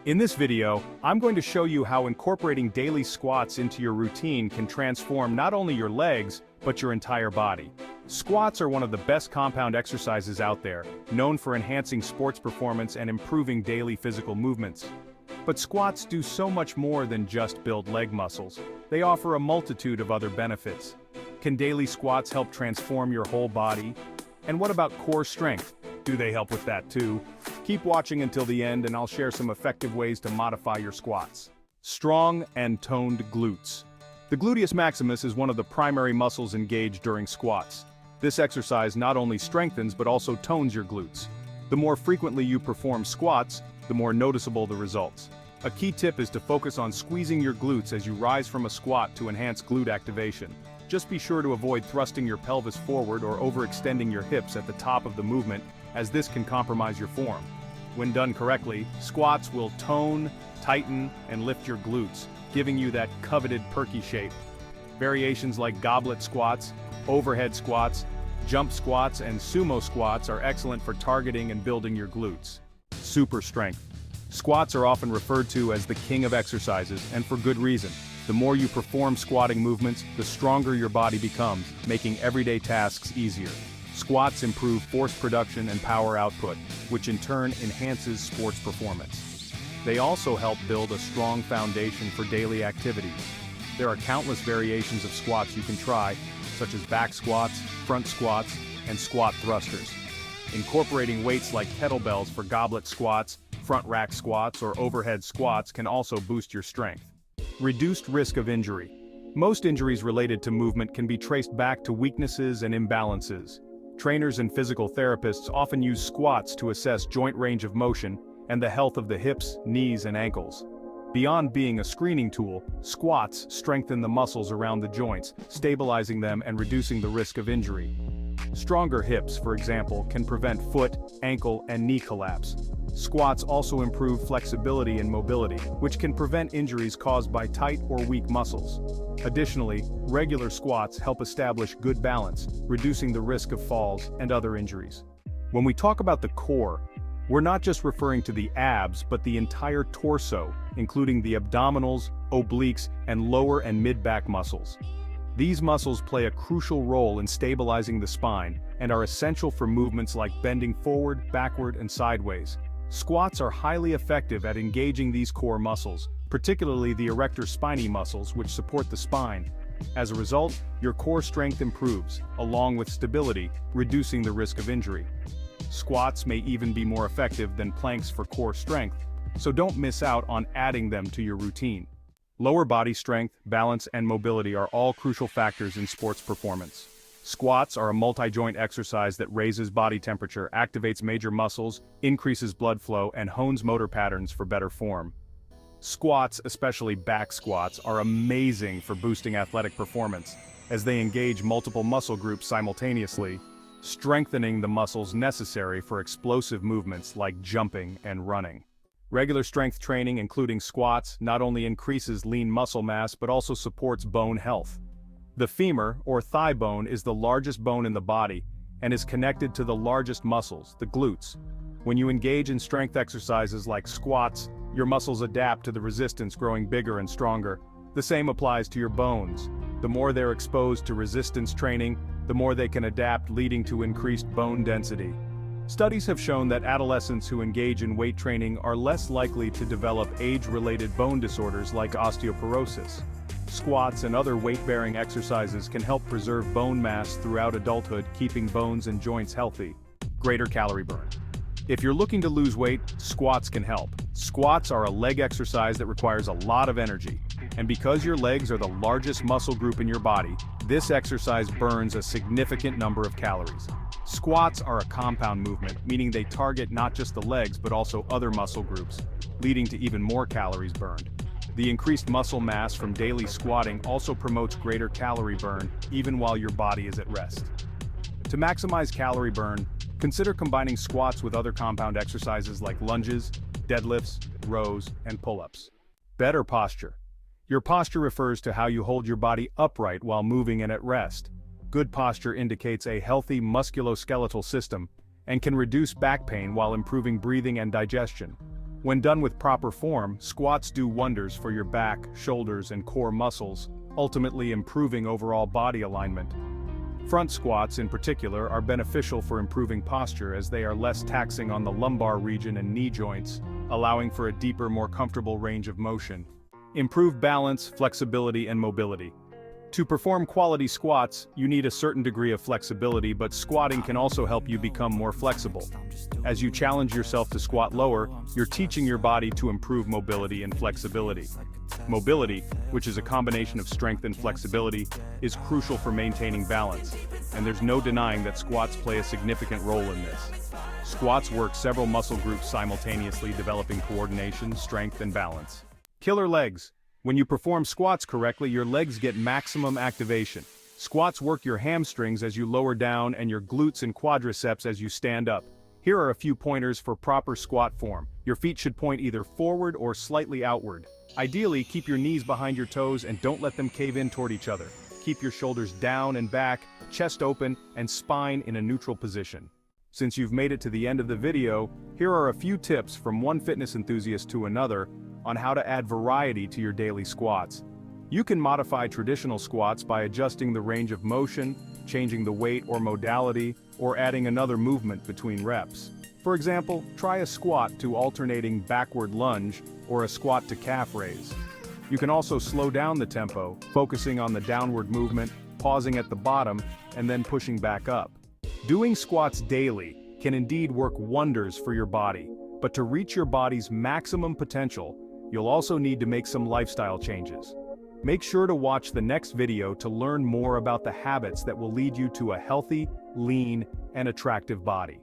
In this video, I'm going to show you how incorporating daily squats into your routine can transform not only your legs, but your entire body. Squats are one of the best compound exercises out there, known for enhancing sports performance and improving daily physical movements. But squats do so much more than just build leg muscles. They offer a multitude of other benefits. Can daily squats help transform your whole body? And what about core strength? Do they help with that too? Keep watching until the end and I'll share some effective ways to modify your squats. Strong and toned glutes. The gluteus maximus is one of the primary muscles engaged during squats. This exercise not only strengthens but also tones your glutes. The more frequently you perform squats, the more noticeable the results. A key tip is to focus on squeezing your glutes as you rise from a squat to enhance glute activation. Just be sure to avoid thrusting your pelvis forward or overextending your hips at the top of the movement, as this can compromise your form. When done correctly, squats will tone, tighten, and lift your glutes, giving you that coveted perky shape. Variations like goblet squats, overhead squats, jump squats, and sumo squats are excellent for targeting and building your glutes. Super strength. Squats are often referred to as the king of exercises, and for good reason. The more you perform squatting movements, the stronger your body becomes, making everyday tasks easier. Squats improve force production and power output, which in turn enhances sports performance. They also help build a strong foundation for daily activities. There are countless variations of squats you can try, such as back squats, front squats, and squat thrusters. Incorporating weights like kettlebells for goblet squats, front rack squats, or overhead squats can also boost your strength. Reduced risk of injury. Most injuries related to movement can be traced back to weaknesses and imbalances. Trainers and physical therapists often use squats to assess joint range of motion and the health of the hips, knees, and ankles. Beyond being a screening tool, squats strengthen the muscles around the joints, stabilizing them and reducing the risk of injury. Stronger hips, for example, can prevent foot, ankle, and knee collapse. Squats also improve flexibility and mobility, which can prevent injuries caused by tight or weak muscles. Additionally, regular squats help establish good balance, reducing the risk of falls and other injuries. When we talk about the core, we're not just referring to the abs but the entire torso, including the abdominals, obliques, and lower and mid-back muscles. These muscles play a crucial role in stabilizing the spine and are essential for movements like bending forward, backward, and sideways. Squats are highly effective at engaging these core muscles, particularly the erector spinae muscles which support the spine. As a result, your core strength improves, along with stability, reducing the risk of injury. Squats may even be more effective than planks for core strength, so don't miss out on adding them to your routine. Lower body strength, balance, and mobility are all crucial factors in sports performance. Squats are a multi-joint exercise that raises body temperature, activates major muscles, increases blood flow, and hones motor patterns for better form. Squats, especially back squats, are amazing for boosting athletic performance, as they engage multiple muscle groups simultaneously, strengthening the muscles necessary for explosive movements like jumping and running. Regular strength training, including squats, not only increases lean muscle mass but also supports bone health. The femur, or thigh bone, is the largest bone in the body and is connected to the largest muscles, the glutes. When you engage in strength exercises like squats, your muscles adapt to the resistance, growing bigger and stronger. The same applies to your bones. The more they're exposed to resistance training, the more they can adapt, leading to increased bone density. Studies have shown that adolescents who engage in weight training are less likely to develop age-related bone disorders like osteoporosis. Squats and other weight-bearing exercises can help preserve bone mass throughout adulthood, keeping bones and joints healthy. Greater calorie burn. If you're looking to lose weight, squats can help. Squats are a leg exercise that requires a lot of energy. And because your legs are the largest muscle group in your body, this exercise burns a significant number of calories. Squats are a compound movement, meaning they target not just the legs but also other muscle groups, leading to even more calories burned. The increased muscle mass from daily squatting also promotes greater calorie burn, even while your body is at rest. To maximize calorie burn, consider combining squats with other compound exercises like lunges, deadlifts, rows, and pull-ups. Better posture. Your posture refers to how you hold your body upright while moving and at rest. Good posture indicates a healthy musculoskeletal system and can reduce back pain while improving breathing and digestion. When done with proper form, squats do wonders for your back, shoulders, and core muscles, ultimately improving overall body alignment. Front squats, in particular, are beneficial for improving posture as they are less taxing on the lumbar region and knee joints, allowing for a deeper, more comfortable range of motion. Improve balance, flexibility, and mobility. To perform quality squats, you need a certain degree of flexibility, but squatting can also help you become more flexible. As you challenge yourself to squat lower, you're teaching your body to improve mobility and flexibility. Mobility, which is a combination of strength and flexibility, is crucial for maintaining balance, and there's no denying that squats play a significant role in this. Squats work several muscle groups simultaneously, developing coordination, strength, and balance. Killer legs. When you perform squats correctly, your legs get maximum activation. Squats work your hamstrings as you lower down and your glutes and quadriceps as you stand up. Here are a few pointers for proper squat form. Your feet should point either forward or slightly outward. Ideally, keep your knees behind your toes and don't let them cave in toward each other. Keep your shoulders down and back, chest open, and spine in a neutral position. Since you've made it to the end of the video, here are a few tips from one fitness enthusiast to another on how to add variety to your daily squats. You can modify traditional squats by adjusting the range of motion, changing the weight or modality, or adding another movement between reps. For example, try a squat to alternating backward lunge or a squat to calf raise. You can also slow down the tempo, focusing on the downward movement, pausing at the bottom, and then pushing back up. Doing squats daily can indeed work wonders for your body, but to reach your body's maximum potential, you'll also need to make some lifestyle changes. Make sure to watch the next video to learn more about the habits that will lead you to a healthy, lean, and attractive body.